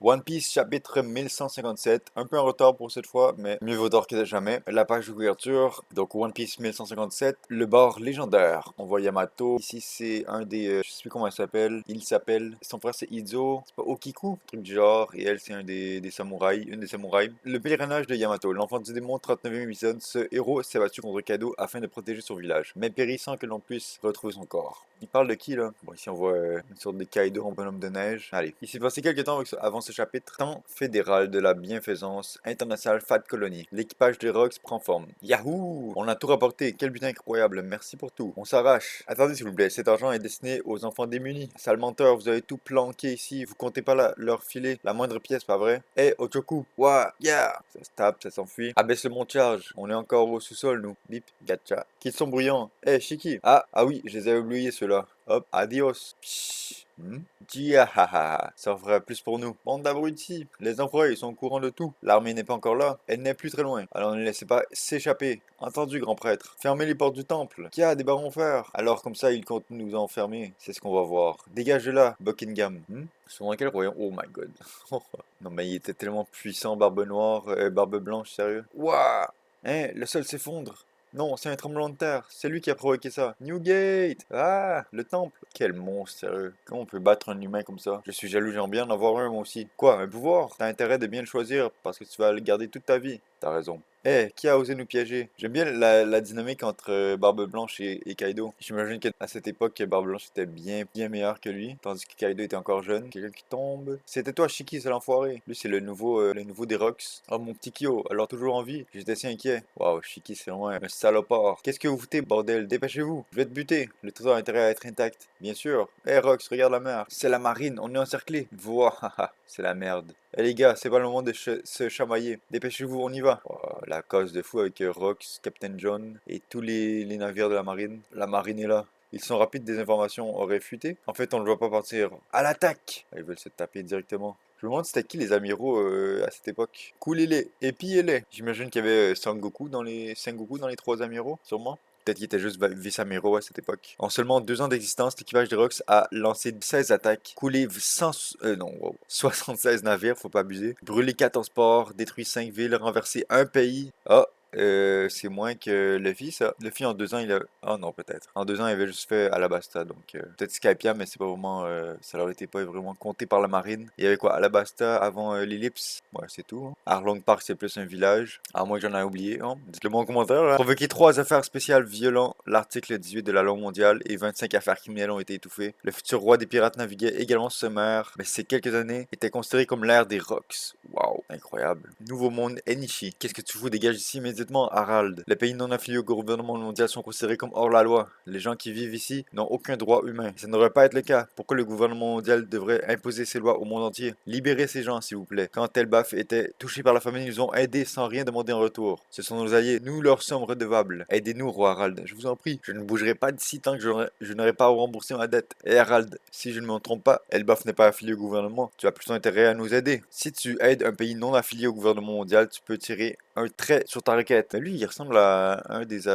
One Piece chapitre 1157, un peu en retard pour cette fois, mais mieux vaut tard que jamais. La page d'ouverture, donc One Piece 1157, le bord légendaire. On voit Yamato, ici c'est un des, je sais plus comment il s'appelle, son frère c'est Izo, c'est pas Okiku, truc du genre, et elle c'est un des samouraïs, une des samouraïs. Le pèlerinage de Yamato, l'enfant du démon, 39e épisode, ce héros s'est battu contre Kaido afin de protéger son village, mais périt sans que l'on puisse retrouver son corps. Il parle de qui là? Bon, ici on voit une sorte de Kaido en bonhomme de neige. Allez, il s'est passé quelques temps avant ce chapitre. Temps fédéral de la bienfaisance internationale Fat Colony. L'équipage des Rocks prend forme. Yahoo! On a tout rapporté. Quel butin incroyable. Merci pour tout. On s'arrache. Attendez s'il vous plaît, cet argent est destiné aux enfants démunis. Sale menteur, vous avez tout planqué ici. Vous comptez pas leur filer la moindre pièce, pas vrai? Eh, Ochoku. Ouah, yeah! Ça se tape, ça s'enfuit. Abaisse le monte charge. On est encore au sous-sol, nous. Bip, gacha. Qu'ils sont bruyants. Eh, Shiki. Ah oui, je les avais oubliés ceux-là. Hop, adios. Pshh. Jiahaha, ça en fera plus pour nous. Bande d'abrutis, les envoyés sont au courant de tout. L'armée n'est pas encore là, elle n'est plus très loin. Alors ne laissez pas s'échapper. Entendu, grand prêtre. Fermez les portes du temple. Qui a des barons fer? Alors comme ça, ils comptent nous enfermer. C'est ce qu'on va voir. Dégage de là, Buckingham. Ils sont dans quel royaume? Oh my god. Non mais il était tellement puissant, barbe noire, barbe blanche, sérieux. Waouh! Hein, le sol s'effondre. Non, c'est un tremblement de terre. C'est lui qui a provoqué ça. Newgate! Ah, le temple. Quel monstre, sérieux. Comment on peut battre un humain comme ça? Je suis jaloux, j'aimerais bien en avoir un moi aussi. Quoi, un pouvoir? T'as intérêt de bien le choisir parce que tu vas le garder toute ta vie. T'as raison. Eh, qui a osé nous piéger? J'aime bien la dynamique entre Barbe Blanche et Kaido. J'imagine qu'à cette époque, Barbe Blanche était bien meilleur que lui, tandis que Kaido était encore jeune. Quelqu'un qui tombe. C'était toi, Shiki, c'est l'enfoiré. Lui, c'est le nouveau des Rocks. Oh, mon petit Kyo, alors toujours en vie. J'étais si inquiet. Waouh, Shiki, c'est vraiment un salopard. Qu'est-ce que vous foutez, bordel? Dépêchez-vous. Je vais te buter. Le trésor a intérêt à être intact. Bien sûr. Eh, Rox, regarde la mer. C'est la marine, on est encerclé. Voilà, c'est la merde. Eh les gars, c'est pas le moment de se chamailler. Dépêchez-vous, on y va. Oh, la cause de fou avec Rox, Captain John et tous les navires de la marine. La marine est là. Ils sont rapides, des informations auraient fuité. En fait, on ne le voit pas partir. À l'attaque! Ils veulent se taper directement. Je me demande c'était qui les amiraux à cette époque. Coulez-les et pillez-les. J'imagine qu'il y avait Sengoku dans les trois amiraux, sûrement. Peut-être qu'il était juste vice-amiraux à cette époque. En seulement 2 ans d'existence, l'équipage des Rocks a lancé 16 attaques, coulé 100, non, wow, 76 navires, faut pas abuser, brûlé 14 ports, détruit 5 villes, renversé un pays. Ah, c'est moins que Luffy, ça. Luffy, en 2 ans, il a... Ah non, peut-être. En 2 ans, il avait juste fait Alabasta, donc... peut-être Skypiea, mais c'est pas vraiment... ça leur était pas vraiment compté par la marine. Il y avait quoi? Alabasta avant l'ellipse? Ouais, c'est tout. Hein. Arlong Park, c'est plus un village. À moins que j'en ai oublié. Hein. Dites-le moi en commentaire, là. Provoqué 3 affaires spéciales violant l'article 18 de la loi mondiale et 25 affaires criminelles ont été étouffées. Le futur roi des pirates naviguait également sur ce mer, mais ces quelques années étaient considérées comme l'ère des Rocks. Waouh, incroyable. Nouveau monde Enishi. Qu'est-ce que tu fous? Dégage ici immédiatement, Harald. Les pays non affiliés au gouvernement mondial sont considérés comme hors la loi. Les gens qui vivent ici n'ont aucun droit humain. Ça ne devrait pas être le cas. Pourquoi le gouvernement mondial devrait imposer ses lois au monde entier? Libérez ces gens, s'il vous plaît. Quand Elbaf était touché par la famine, ils nous ont aidés sans rien demander en retour. Ce sont nos alliés. Nous leur sommes redevables. Aidez-nous, roi Harald. Je vous en prie. Je ne bougerai pas d'ici tant que je n'aurai pas à rembourser ma dette. Et Harald, si je ne me trompe pas, Elbaf n'est pas affilié au gouvernement. Tu as plutôt intérêt à nous aider. Si tu aides un pays non affilié au gouvernement mondial, tu peux tirer un trait sur ta requête. Mais lui, il ressemble à un des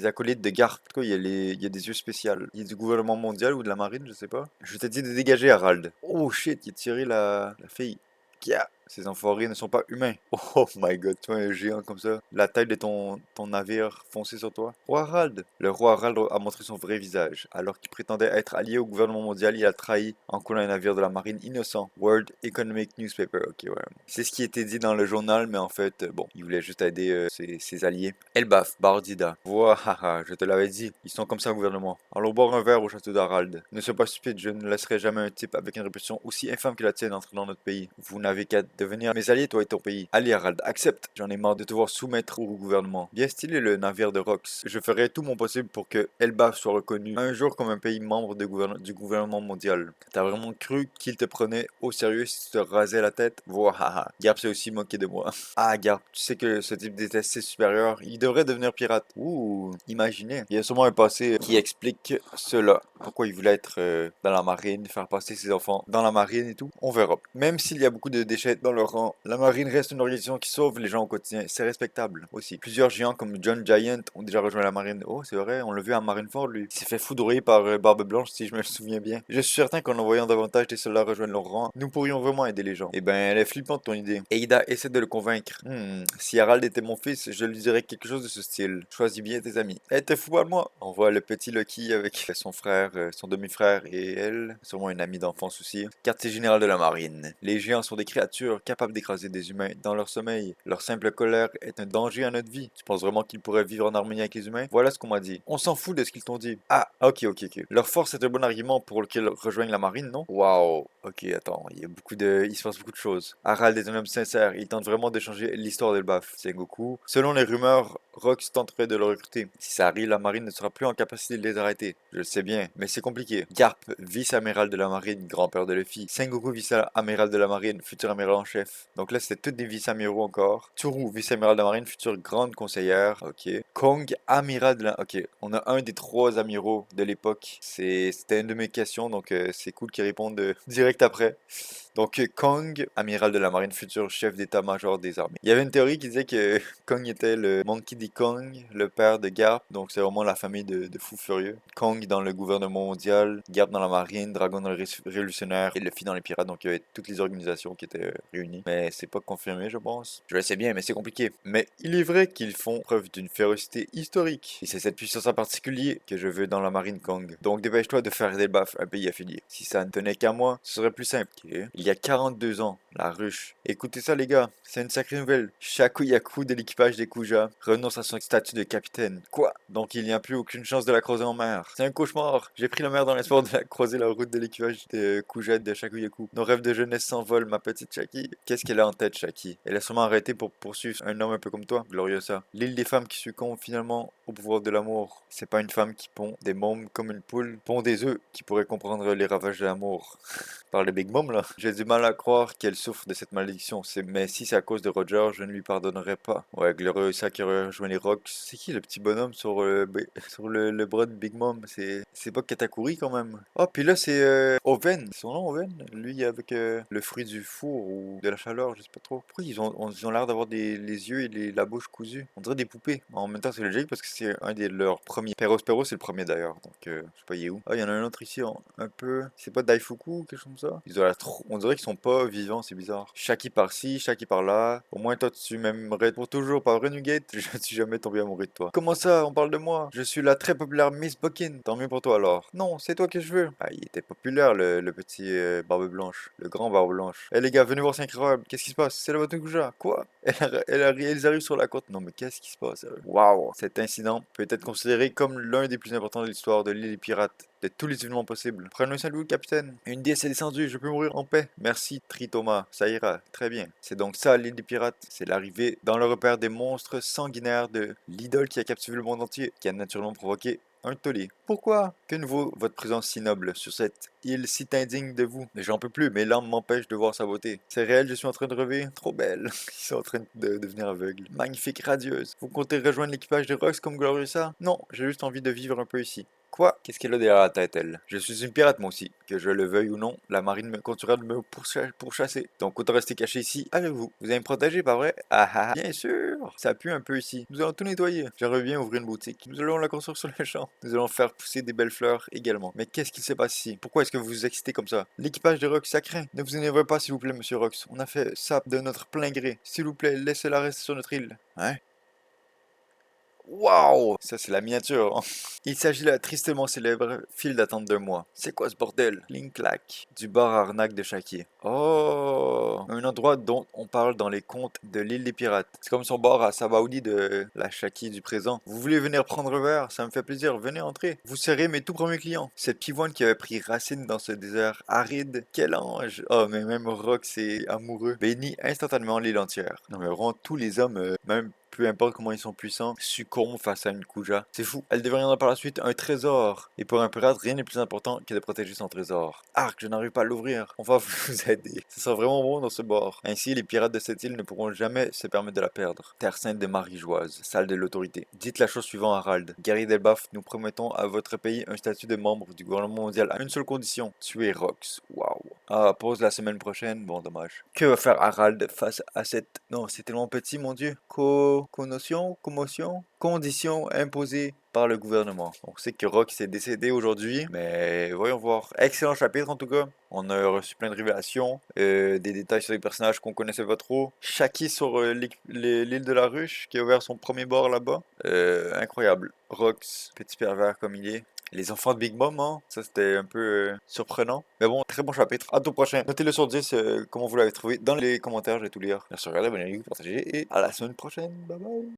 acolytes de Garp. En tout cas, il y a des yeux spéciaux. Il est du gouvernement mondial ou de la marine, je sais pas. Je t'ai dit de dégager, Harald. Oh shit, il a tiré la fille. Kia. Ces enfoirés ne sont pas humains. Oh my god, tu vois un géant comme ça. La taille de ton navire foncé sur toi. Roi Harald. Le roi Harald a montré son vrai visage. Alors qu'il prétendait être allié au gouvernement mondial, il a trahi en coulant un navire de la marine innocent. World Economic Newspaper. Ok, ouais. C'est ce qui était dit dans le journal, mais en fait, bon, il voulait juste aider ses alliés. Elbaf, Bardida. Wahaha, je te l'avais dit. Ils sont comme ça au gouvernement. Allons boire un verre au château d'Harald. Ne sois pas stupide, je ne laisserai jamais un type avec une réputation aussi infâme que la tienne entrer dans notre pays. Vous n'avez qu'à devenir mes alliés, toi et ton pays. Allez, Harald, accepte. J'en ai marre de te voir soumettre au gouvernement. Bien stylé le navire de Rox. Je ferai tout mon possible pour que Elbaf soit reconnu un jour comme un pays membre du gouvernement mondial. T'as vraiment cru qu'il te prenait au sérieux si tu te rasais la tête? Wahaha. Garp s'est aussi moqué de moi. Ah, Garp, tu sais que ce type déteste ses supérieurs. Il devrait devenir pirate. Ouh, imaginez. Il y a sûrement un passé qui explique cela. Pourquoi il voulait être dans la marine, faire passer ses enfants dans la marine et tout. On verra. Même s'il y a beaucoup de dans leur rang. La marine reste une organisation qui sauve les gens au quotidien. C'est respectable aussi. Plusieurs géants comme John Giant ont déjà rejoint la marine. Oh, c'est vrai, on l'a vu à Marineford, lui. Il s'est fait foudroyer par Barbe Blanche, si je me souviens bien. Je suis certain qu'en envoyant davantage des soldats rejoindre leur rang, nous pourrions vraiment aider les gens. Eh ben, elle est flippante ton idée. Ada essaie de le convaincre. Si Harald était mon fils, je lui dirais quelque chose de ce style. Choisis bien tes amis. Eh, t'es fou pas de moi. On voit le petit Lucky avec son frère, son demi-frère et elle, sûrement une amie d'enfance aussi. Quartier général de la marine. Les géants sont des créatures capables d'écraser des humains dans leur sommeil. Leur simple colère est un danger à notre vie. Tu penses vraiment qu'ils pourraient vivre en harmonie avec les humains? Voilà ce qu'on m'a dit. On s'en fout de ce qu'ils t'ont dit. Ah, ok. Leur force est un bon argument pour qu'ils rejoignent la marine, non? Waouh. Ok, attends, il se passe beaucoup de choses. Harald est un homme sincère, il tente vraiment de changer l'histoire d'Elbaf. Sengoku. Selon les rumeurs, Rox tenterait de le recruter. Si ça arrive, la marine ne sera plus en capacité de les arrêter. Je le sais bien, mais c'est compliqué. Garp, vice-amiral de la marine, grand-père de Luffy. Sengoku, vice-amiral de la marine, futur amiral en chef. Donc là, c'était toutes des vice-amiraux encore. Tsuru, vice-amiral de la marine, future grande conseillère. Ok. Kong, amiral de la... Ok, on a un des 3 amiraux de l'époque. C'était une de mes questions, donc c'est cool qu'ils répondent direct après. Donc Kong, amiral de la marine, futur chef d'état-major des armées. Il y avait une théorie qui disait que Kong était le Monkey D. Kong, le père de Garp, donc c'est vraiment la famille de fous furieux. Kong dans le gouvernement mondial, Garp dans la marine, Dragon dans le révolutionnaire et Luffy dans les pirates, donc il y avait toutes les organisations qui étaient réunies. Mais c'est pas confirmé, je pense. Je le sais bien, mais c'est compliqué. Mais il est vrai qu'ils font preuve d'une férocité historique. Et c'est cette puissance en particulier que je veux dans la marine Kong. Donc dépêche-toi de faire des baffes un pays affilié. Si ça ne tenait qu'à moi, ce serait plus simple. Ok. Il y a 42 ans, la ruche. Écoutez ça les gars, c'est une sacrée nouvelle. Shakuyaku de l'équipage des Kuja renonce à son statut de capitaine. Quoi? Donc il n'y a plus aucune chance de la croiser en mer. C'est un cauchemar. J'ai pris la mer dans l'espoir de la croiser la route de l'équipage de Kuja de Shakuyaku. Nos rêves de jeunesse s'envolent, ma petite Shaki. Qu'est-ce qu'elle a en tête, Shaki? Elle a sûrement arrêté pour poursuivre un homme un peu comme toi, Gloriosa. L'île des femmes qui succombe finalement au pouvoir de l'amour. C'est pas une femme qui pond des mômes comme une poule, pond des œufs qui pourrait comprendre les ravages de l'amour. Par le Big Mom là. J'ai du mal à croire qu'elle souffre de cette malédiction. Mais si c'est à cause de Roger, je ne lui pardonnerai pas. Ouais, Gloriosa qui rejoint les Rocks. C'est qui le petit bonhomme sur, sur le bras de Big Mom? C'est pas Katakuri quand même. Oh, puis là c'est Oven. C'est son nom Oven? Lui avec le fruit du four ou de la chaleur, je sais pas trop. Pourquoi ils ont l'air d'avoir les yeux et la bouche cousue? On dirait des poupées. En même temps c'est logique parce que c'est un de leurs premiers. Peros c'est le premier d'ailleurs. Donc je sais pas il est où. Ah, il y en a un autre ici un peu. C'est pas Daifuku ou quelque chose comme ça? Ils ont l'air trop... On dirait qu'ils sont pas vivants, c'est bizarre. Shaki par-ci, Shaki par-là. Au moins toi tu m'aimerais pour toujours, pas vrai Nugget? Je ne suis jamais tombé amoureux de toi. Comment ça, on parle de moi? Je suis la très populaire Miss Bokin. Tant mieux pour toi alors. Non, c'est toi que je veux. Ah, il était populaire le petit Barbe Blanche. Le grand Barbe Blanche. Eh les gars, venez voir, c'est incroyable. Qu'est-ce qui se passe? C'est la bateau Kuja. Quoi? Ils arrivent sur la côte. Non mais qu'est-ce qui se passe? Waouh! Cet incident peut être considéré comme l'un des plus importants de l'histoire de l'île des pirates. De tous les événements possibles. Prenez un salut, capitaine. Une déesse est descendue, je peux mourir en paix. Merci, Tritoma. Ça ira. Très bien. C'est donc ça, l'île des pirates. C'est l'arrivée dans le repère des monstres sanguinaires de l'idole qui a captivé le monde entier, qui a naturellement provoqué un tollé. Pourquoi? Que ne vaut votre présence si noble sur cette île si indigne de vous? Mais j'en peux plus, mes larmes m'empêchent de voir sa beauté. C'est réel, je suis en train de rêver. Trop belle. Ils sont en train de devenir aveugles. Magnifique, radieuse. Vous comptez rejoindre l'équipage des Rocks comme Gloriosa? Non, j'ai juste envie de vivre un peu ici. Quoi? Qu'est-ce qu'elle a derrière la tête, elle? Je suis une pirate, moi aussi. Que je le veuille ou non, la marine me continuera de me pourchasser. Donc autant rester caché ici avec vous. Vous allez me protéger, pas vrai? Ah ah, bien sûr! Ça pue un peu ici. Nous allons tout nettoyer. J'aimerais bien ouvrir une boutique. Nous allons la construire sur le champ. Nous allons faire pousser des belles fleurs également. Mais qu'est-ce qui se passe ici? Pourquoi est-ce que vous vous excitez comme ça? L'équipage de Rox, ça craint. Ne vous énervez pas, s'il vous plaît, monsieur Rox. On a fait ça de notre plein gré. S'il vous plaît, laissez-la rester sur notre île. Hein? Waouh! Ça, c'est la miniature, hein. Il s'agit de la tristement célèbre file d'attente de moi. C'est quoi ce bordel? Clink-clac. Du bar à arnaque de Shaki. Oh! Un endroit dont on parle dans les contes de l'île des pirates. C'est comme son bar à Sabaody de la Shaki du présent. Vous voulez venir prendre un verre? Ça me fait plaisir. Venez entrer. Vous serez mes tout premiers clients. Cette pivoine qui avait pris racine dans ce désert aride. Quel ange! Oh, mais même Rox est amoureux. Bénit instantanément l'île entière. Non, mais vraiment, tous les hommes, même peu importe comment ils sont puissants, succombent face à une Kuja. C'est fou. Elle deviendra par la suite un trésor. Et pour un pirate, rien n'est plus important que de protéger son trésor. Arc, je n'arrive pas à l'ouvrir. On va vous aider. Ça sera vraiment bon dans ce bord. Ainsi, les pirates de cette île ne pourront jamais se permettre de la perdre. Terre sainte de Marie-Joise, salle de l'autorité. Dites la chose suivante à Harald. Guerrier d'Elbaf, nous promettons à votre pays un statut de membre du gouvernement mondial à une seule condition. Tuer Rox. Waouh. Ah, pause la semaine prochaine. Bon, dommage. Que va faire Harald face à cette... Non, c'est tellement petit, mon Dieu. Connotation, commotion, conditions imposées par le gouvernement. On sait que Rock s'est décédé aujourd'hui, mais voyons voir. Excellent chapitre en tout cas. On a reçu plein de révélations, des détails sur les personnages qu'on connaissait pas trop. Shaki sur l'île de la Ruche, qui a ouvert son premier bar là-bas. Incroyable. Rox, petit pervers comme il est. Les enfants de Big Mom, hein? Ça c'était un peu surprenant. Mais bon, très bon chapitre. À tout prochain. Notez-le sur 10 comment vous l'avez trouvé dans les commentaires, je vais tout lire. Bien sûr, regardez, abonnez-vous, partagez et à la semaine prochaine. Bye bye.